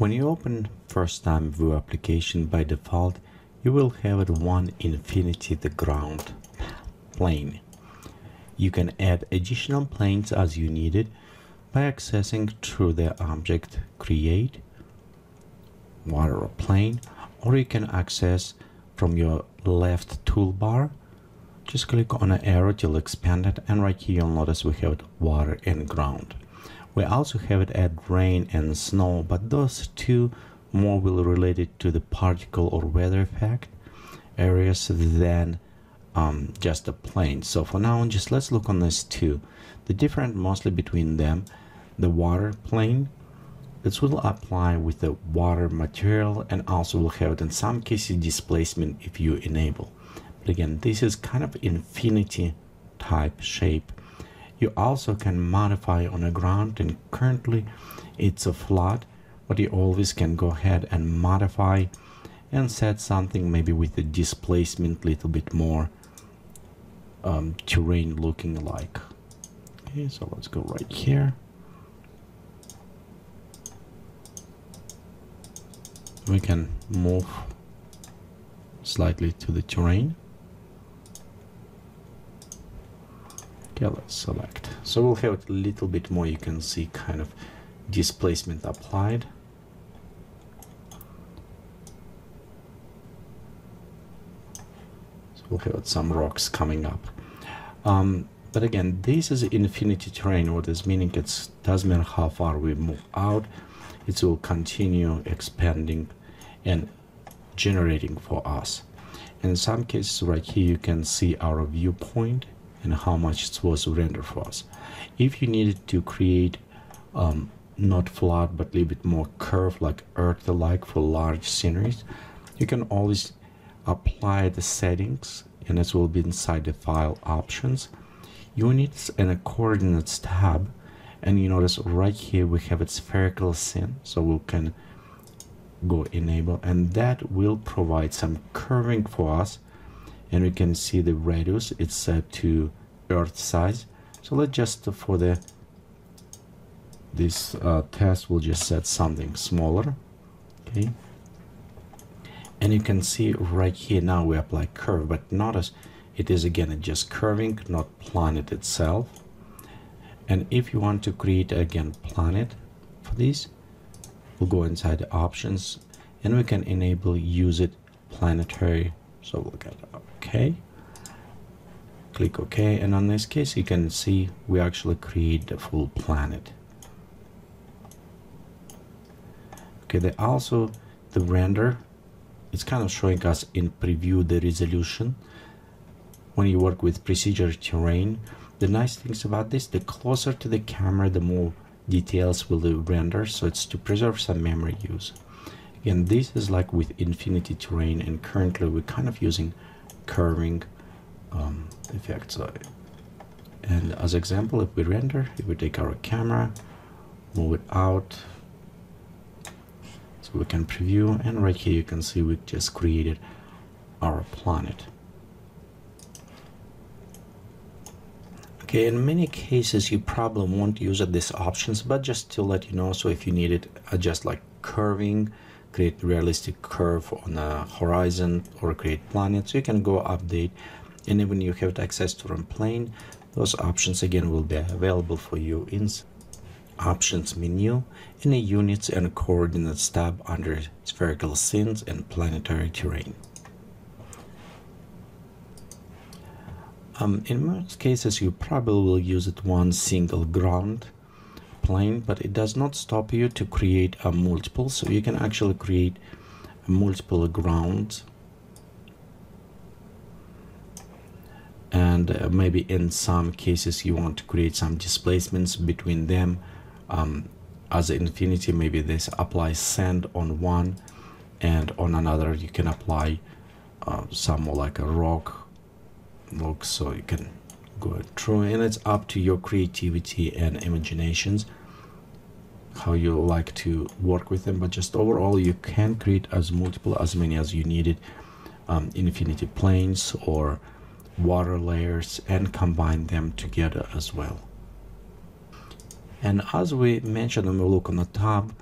When you open first time View application, by default you will have it one infinity the ground plane. You can add additional planes as you need it by accessing through the object create water plane, or you can access from your left toolbar. Just click on an arrow till expand it, and right here you'll notice we have it water and ground. We also have it add rain and snow, but those two more will relate it to the particle or weather effect areas than just a plane. So for now, just let's look on this two. The difference mostly between them, the water plane, this will apply with the water material, and also will have it in some cases displacement if you enable. But again, this is kind of infinity type shape. You also can modify on the ground, and currently it's a flat, but you always can go ahead and modify and set something maybe with the displacement a little bit more terrain looking like. Okay, so let's go right here. We can move slightly to the terrain. Okay, let's select. So we'll have it a little bit more, you can see kind of displacement applied. So we'll have some rocks coming up. But again, this is infinity terrain. What is meaning, it doesn't matter how far we move out, it will continue expanding and generating for us. In some cases right here you can see our viewpoint and how much it was rendered for us. If you needed to create not flat but a little bit more curved like earth-like for large sceneries, you can always apply the settings, and this will be inside the file options, units and coordinates tab, and you notice right here we have a spherical scene, so we can go enable, and that will provide some curving for us, and we can see the radius, it's set to earth size. So let's just for this test we'll just set something smaller. Okay, and you can see right here now we apply curve, but notice it is again just curving, not planet itself. And if you want to create again planet for this, we'll go inside the options and we can enable use it planetary. So we'll get OK, click OK, and on this case you can see we actually create the full planet. Okay, they also the render, it's kind of showing us in preview the resolution. When you work with procedure terrain, the nice things about this, the closer to the camera the more details will render, so it's to preserve some memory use. Again, this is like with infinity terrain, and currently we're kind of using curving effects. And as example, if we render, if we take our camera, move it out, so we can preview, and right here you can see we just created our planet. Okay, in many cases you probably won't use these options, but just to let you know, so if you need it, adjust like curving, create realistic curve on a horizon, or create planet, so you can go update, and even you have access to run plane, those options again will be available for you in options menu in the units and coordinates tab under spherical scenes and planetary terrain. In most cases you probably will use it one single ground plane, but it does not stop you to create a multiple, so you can actually create a multiple grounds, and maybe in some cases you want to create some displacements between them. As infinity, maybe this applies sand on one, and on another you can apply some more like a rock look, so you can go through, and it's up to your creativity and imaginations how you like to work with them. But just overall you can create as multiple, as many as you needed, infinity planes or water layers, and combine them together as well. And as we mentioned when we look on the tab,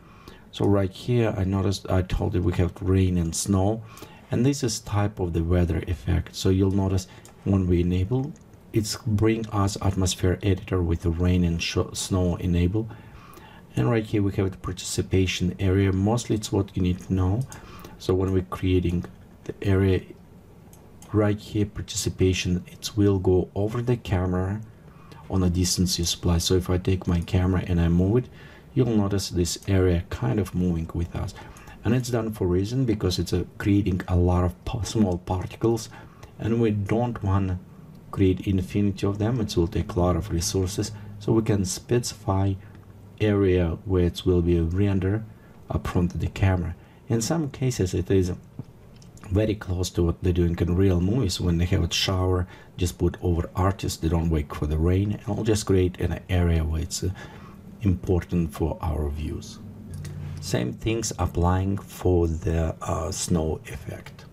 So right here I noticed I told you we have rain and snow, and this is type of the weather effect. So you'll notice when we enable, it's bring us atmosphere editor with the rain and snow enable. And right here we have the participation area. Mostly it's what you need to know. So when we're creating the area right here, participation, it will go over the camera on a distance you supply. So if I take my camera and I move it, you'll notice this area kind of moving with us. And it's done for a reason, because it's creating a lot of small particles, and we don't want to create infinity of them. It will take a lot of resources, so we can specify area where it will be render up front of the camera. In some cases it is very close to what they're doing in real movies. When they have a shower, just put over artists, they don't wait for the rain, and I'll just create an area where it's important for our views. Same things applying for the snow effect.